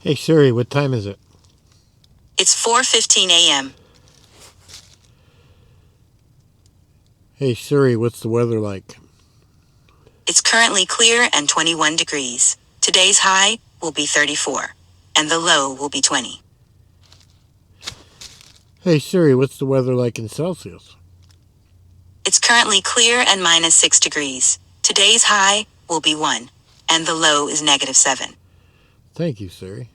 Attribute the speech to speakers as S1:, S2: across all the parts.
S1: Hey Siri, what time is it?
S2: It's 4:15 a.m.
S1: Hey Siri, what's the weather like?
S2: It's currently clear and 21 degrees. Today's high will be 34, and the low will be 20.
S1: Hey Siri, what's the weather like in Celsius?
S2: It's currently clear and -6 degrees. Today's high will be 1, and the low is -7.
S1: Thank you, Siri.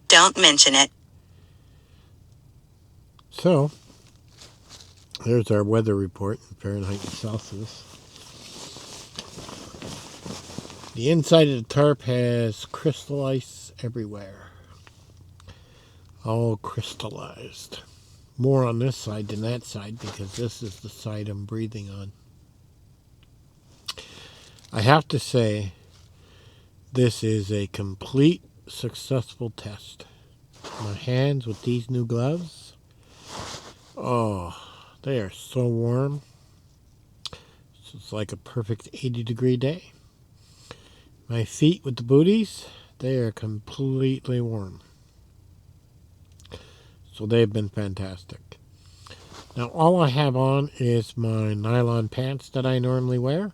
S2: Don't mention it.
S1: So, there's our weather report in Fahrenheit and Celsius. The inside of the tarp has crystal ice everywhere. All crystallized. More on this side than that side because this is the side I'm breathing on. I have to say, this is a complete successful test. My hands with these new gloves, oh, they are so warm. It's like a perfect 80-degree day. My feet with the booties, they are completely warm. So they've been fantastic. Now all I have on is my nylon pants that I normally wear.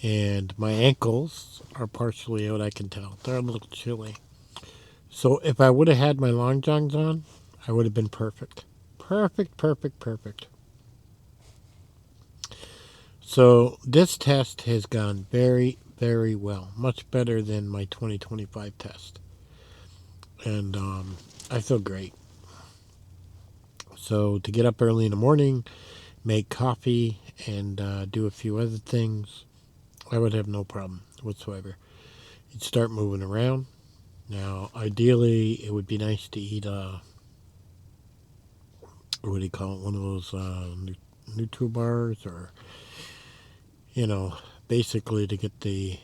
S1: And my ankles are partially out, I can tell. They're a little chilly. So if I would have had my long johns on, I would have been perfect. Perfect, perfect, perfect. So this test has gone very, very well. Much better than my 2025 test. And I feel great. So to get up early in the morning, make coffee, and do a few other things, I would have no problem whatsoever. You'd start moving around. Now, ideally, it would be nice to eat what do you call it? One of those Nutri bars, or basically to get the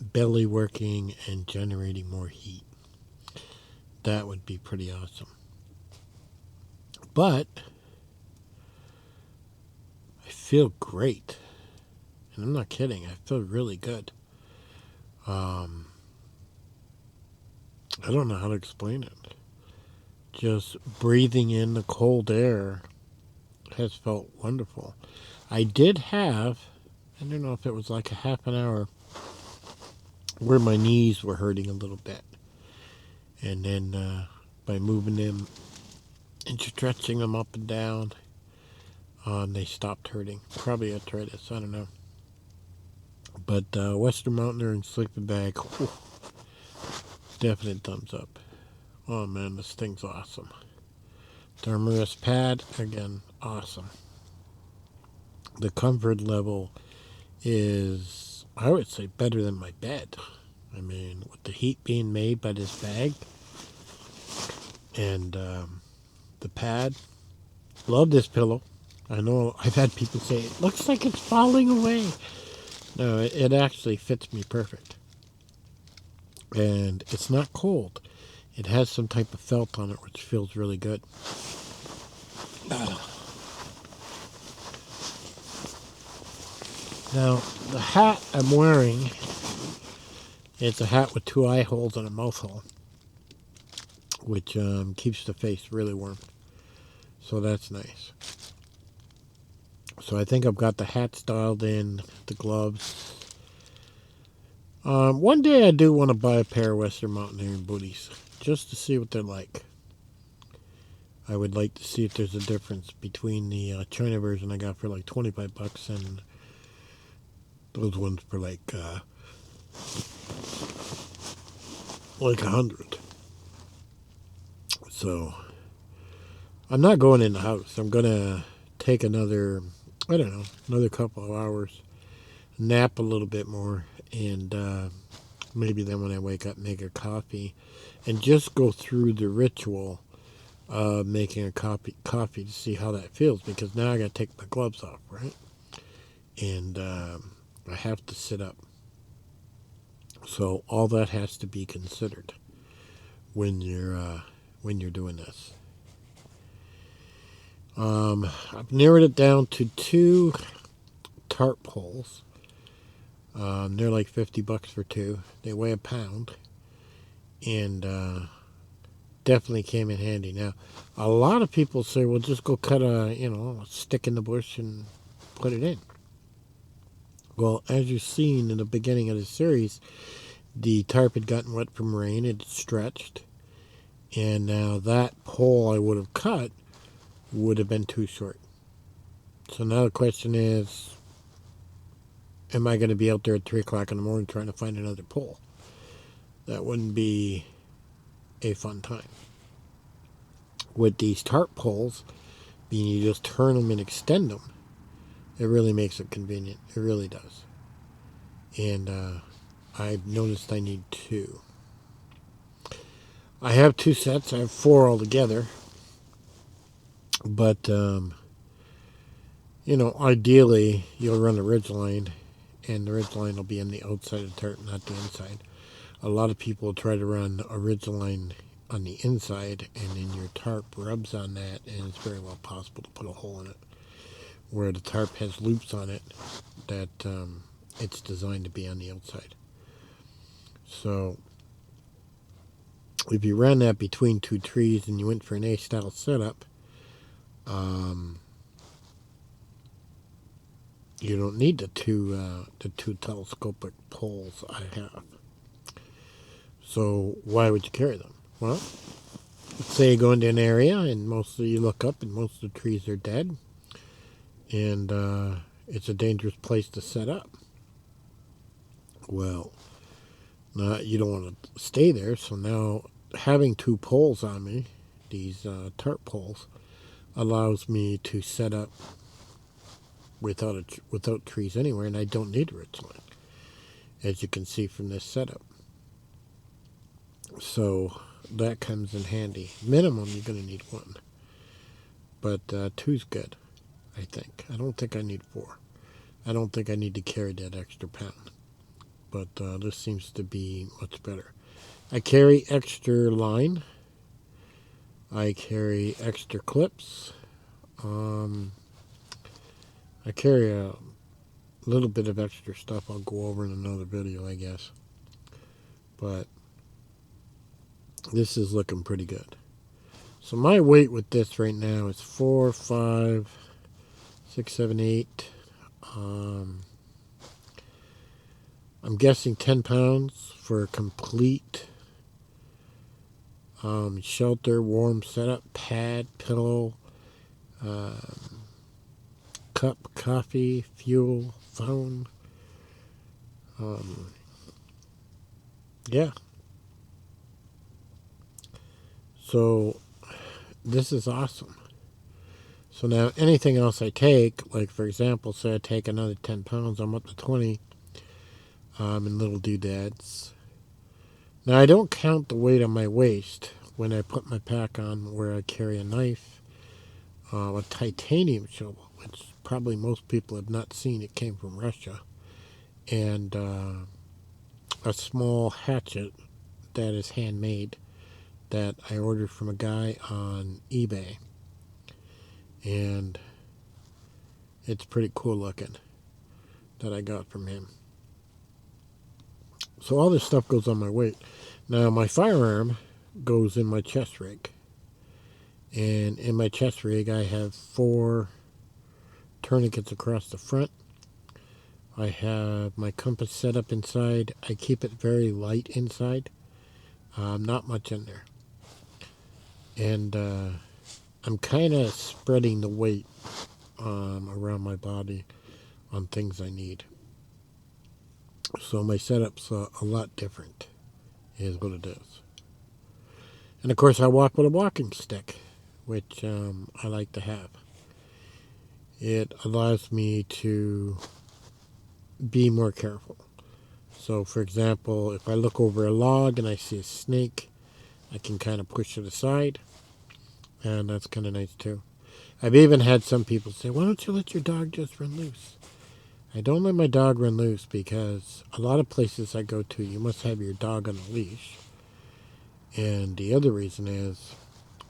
S1: belly working and generating more heat. That would be pretty awesome. But I feel great, and I'm not kidding. I feel really good. Um, I don't know how to explain it. Just breathing in the cold air has felt wonderful. I did have, I don't know if it was like a half an hour where my knees were hurting a little bit. And then by moving them and stretching them up and down, they stopped hurting. Probably arthritis, I don't know. But Western Mountainer and sleeping bag, whew, definite thumbs up. Oh man, this thing's awesome. Thermarest pad, again, awesome. The comfort level is, I would say, better than my bed. I mean, with the heat being made by this bag and the pad, love this pillow. I know I've had people say, it looks like it's falling away. No, it actually fits me perfect. And it's not cold. It has some type of felt on it, which feels really good. Now, the hat I'm wearing, it's a hat with two eye holes and a mouth hole, which keeps the face really warm. So that's nice. So I think I've got the hat styled in, the gloves. One day I do want to buy a pair of Western Mountaineering booties, just to see what they're like. I would like to see if there's a difference between the China version I got for like $25 and those ones for like 100. So I'm not going in the house. I'm gonna take another, I don't know, another couple of hours, nap a little bit more, and maybe then when I wake up, make a coffee, and just go through the ritual making a coffee to see how that feels, because now I got to take my gloves off, right? And I have to sit up. So all that has to be considered when you're doing this. I've narrowed it down to 2 tarp poles. They're like $50 for 2. They weigh a pound, and definitely came in handy. Now, a lot of people say, well, just go cut a stick in the bush and put it in. Well, as you've seen in the beginning of the series, the tarp had gotten wet from rain, it had stretched, and now that pole I would have cut would have been too short. So now the question is, am I going to be out there at 3 o'clock in the morning trying to find another pole? That wouldn't be a fun time. With these tarp poles, being you just turn them and extend them, it really makes it convenient. It really does. And I've noticed I need two. I have two sets. I have four altogether. But, ideally, you'll run the ridge line, and the ridge line will be on the outside of the tarp, not the inside. A lot of people try to run a ridge line on the inside, and then your tarp rubs on that, and it's very well possible to put a hole in it. Where the tarp has loops on it that it's designed to be on the outside. So if you ran that between two trees and you went for an A-style setup, you don't need the two telescopic poles I have. So why would you carry them? Well, let's say you go into an area and mostly you look up and most of the trees are dead, and it's a dangerous place to set up. Well, you don't want to stay there, so now having two poles on me, these tarp poles, allows me to set up without trees anywhere, and I don't need a ridge line, as you can see from this setup. So that comes in handy. Minimum, you're going to need one, but two's good, I think. I don't think I need four. I don't think I need to carry that extra pound, but this seems to be much better. I carry extra line. I carry extra clips. I carry a little bit of extra stuff I'll go over in another video, I guess. But this is looking pretty good. So my weight with this right now is 4, 5, 6, 7, 8. I'm guessing 10 pounds for a complete shelter, warm setup, pad, pillow, cup, coffee, fuel, phone. Yeah. So this is awesome. So now anything else I take, like for example, say I take another 10 pounds, I'm up to 20 in little doodads. Now I don't count the weight on my waist when I put my pack on, where I carry a knife, a titanium shovel, which probably most people have not seen. It came from Russia, and a small hatchet that is handmade that I ordered from a guy on eBay, and it's pretty cool looking, that I got from him. So all this stuff goes on my weight. Now my firearm goes in my chest rig, and in my chest rig I have 4 tourniquets across the front. I have my compass set up inside. I keep it very light inside, not much in there, and I'm kind of spreading the weight around my body on things I need. So my setup's a lot different, is what it is. And of course I walk with a walking stick, which I like to have. It allows me to be more careful. So for example, if I look over a log and I see a snake, I can kind of push it aside, and that's kind of nice too. I've even had some people say, why don't you let your dog just run loose? I don't let my dog run loose because a lot of places I go to, you must have your dog on a leash. And the other reason is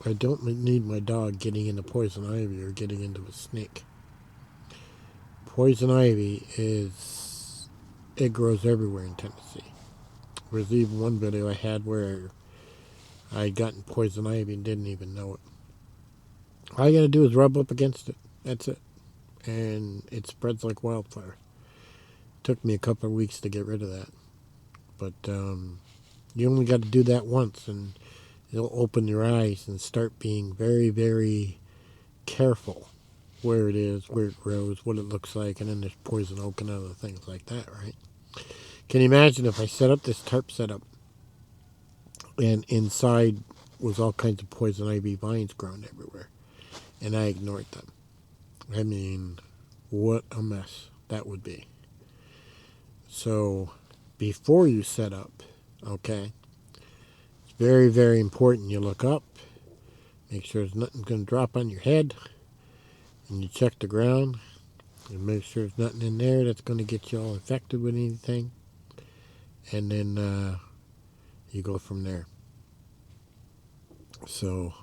S1: I don't need my dog getting into poison ivy or getting into a snake. Poison ivy it grows everywhere in Tennessee. There's even one video I had where I'd gotten poison ivy and didn't even know it. All you gotta do is rub up against it. That's it. And it spreads like wildfire. Took me a couple of weeks to get rid of that. But you only got to do that once, and it'll open your eyes and start being very, very careful where it is, where it grows, what it looks like, and then there's poison oak and other things like that, right? Can you imagine if I set up this tarp setup and inside was all kinds of poison ivy vines growing everywhere, and I ignored them? I mean, what a mess that would be. So, before you set up, okay, it's very, very important you look up, make sure there's nothing going to drop on your head, and you check the ground and make sure there's nothing in there that's going to get you all infected with anything, and then you go from there. So,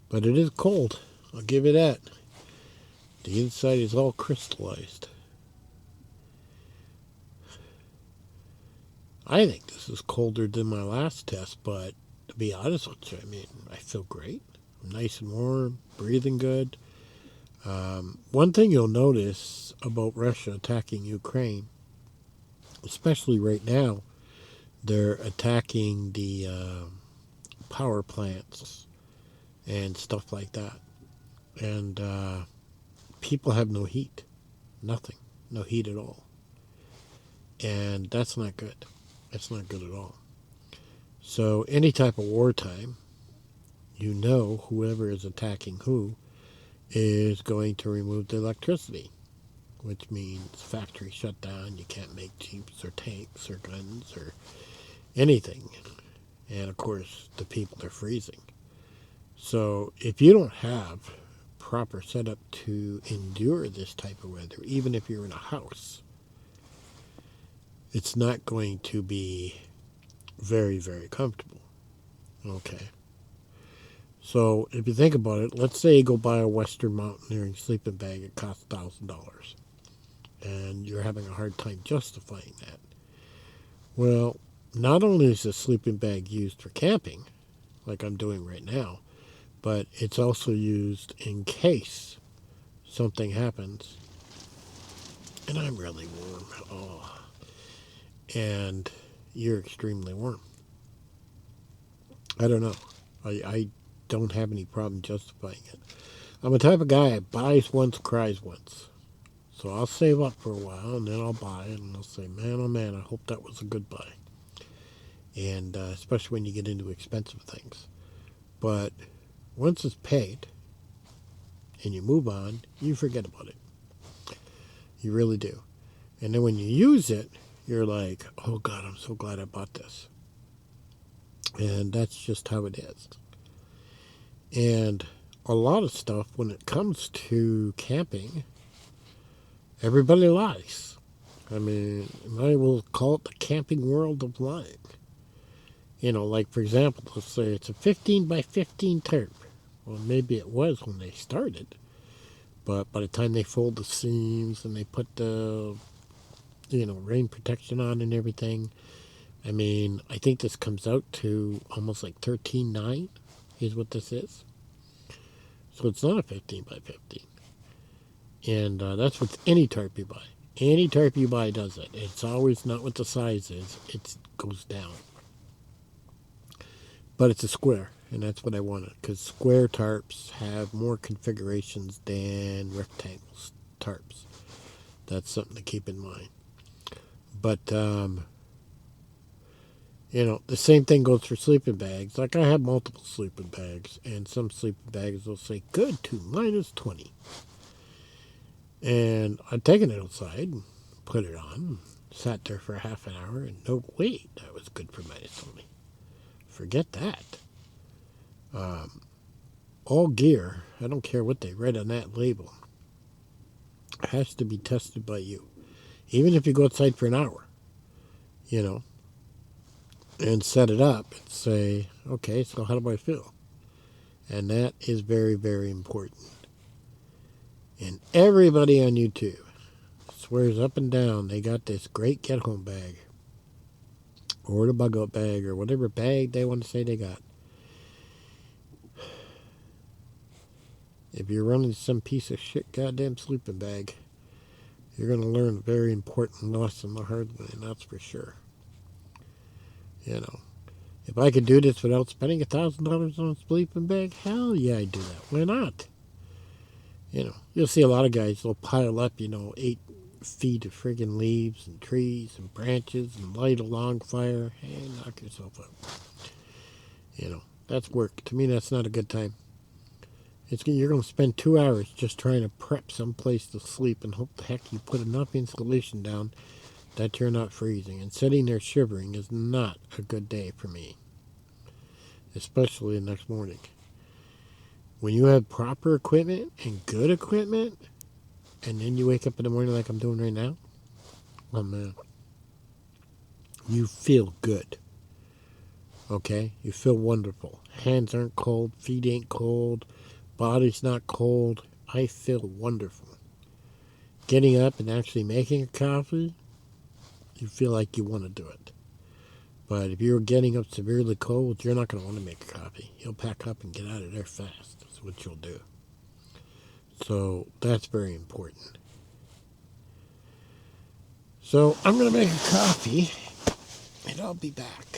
S1: but it is cold. I'll give you that. The inside is all crystallized. I think this is colder than my last test, but to be honest with you, I mean, I feel great. I'm nice and warm, breathing good. One thing you'll notice about Russia attacking Ukraine, especially right now, they're attacking the power plants and stuff like that. And people have no heat. Nothing. No heat at all. And that's not good. That's not good at all. So, any type of wartime, you know whoever is attacking who is going to remove the electricity, which means factory shut down. You can't make jeeps or tanks or guns or anything. And of course, the people are freezing. So, if you don't have proper setup to endure this type of weather, even if you're in a house, it's not going to be very, very comfortable. Okay. So if you think about it, let's say you go buy a Western mountaineering sleeping bag, it costs $1,000. And you're having a hard time justifying that. Well, not only is the sleeping bag used for camping, like I'm doing right now, but it's also used in case something happens. And I'm really warm. Oh. And you're extremely warm. I don't know. I don't have any problem justifying it. I'm the type of guy that buys once, cries once. So I'll save up for a while and then I'll buy it and I'll say, man, oh man, I hope that was a good buy. And especially when you get into expensive things. But once it's paid and you move on, you forget about it. You really do. And then when you use it, you're like, oh God, I'm so glad I bought this. And that's just how it is. And a lot of stuff, when it comes to camping, everybody lies. I mean, I will call it the camping world of lying. You know, like for example, let's say it's a 15 by 15 tarp. Well, maybe it was when they started, but by the time they fold the seams and they put the, rain protection on and everything, I mean, I think this comes out to almost like 13.9 is what this is. So it's not a 15 by 15. And that's with any tarp you buy. Any tarp you buy does it. It's always not what the size is. It goes down. But it's a square, and that's what I wanted. Because square tarps have more configurations than rectangle tarps. That's something to keep in mind. But, the same thing goes for sleeping bags. Like I have multiple sleeping bags, and some sleeping bags will say good to -20. And I've taken it outside, put it on, sat there for half an hour, and no, wait, that was good for -20. Forget that. All gear, I don't care what they write on that label, has to be tested by you. Even if you go outside for an hour, you know, and set it up and say, okay, so how do I feel? And that is very, very important. And everybody on YouTube swears up and down they got this great get home bag. or the bug out bag or whatever bag they want to say they got. If you're running some piece of shit goddamn sleeping bag, you're going to learn a very important lesson the hard way, and that's for sure. You know, if I could do this without spending $1,000 on a sleeping bag, hell yeah, I'd do that. Why not? You know, you'll see a lot of guys, they'll pile up, 8 feet of friggin' leaves and trees and branches and light a long fire. Hey, knock yourself out. That's work. To me, that's not a good time. You're going to spend 2 hours just trying to prep some place to sleep and hope the heck you put enough insulation down that you're not freezing. And sitting there shivering is not a good day for me, especially the next morning. When you have proper equipment and good equipment, and then you wake up in the morning like I'm doing right now, oh man, you feel good. Okay? You feel wonderful. Hands aren't cold, feet ain't cold, body's not cold. I feel wonderful. Getting up and actually making a coffee, you feel like you want to do it. But if you're getting up severely cold, you're not going to want to make a coffee. You'll pack up and get out of there fast. That's what you'll do. So that's very important. So I'm going to make a coffee, and I'll be back.